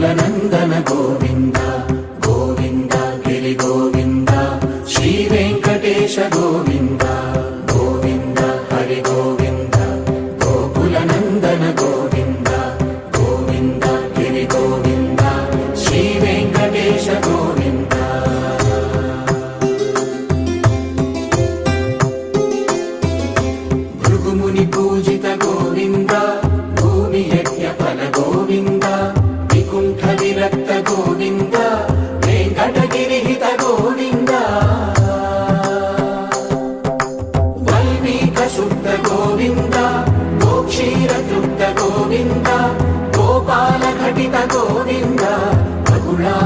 నందన గోవింద గోవింద గిరి గోవింద శ్రీ వెంకటేశ గోవింద గోవింద హరి గోవింద గోకుల నందన గోవింద గోవింద గిరి గోవింద శ్రీ వెంకటేశ గోవింద భృగుముని పూజిత గోవింద భూమి యజ్ఞ ఫల గోవింద వికుంఠ విరక్త గోవింద వెంకటగిరిహిత గోవింద వల్మీక శుద్ధ గోవింద గోక్షీర తృప్త గోవింద గోపాల ఘటిత గోవింద బహుళా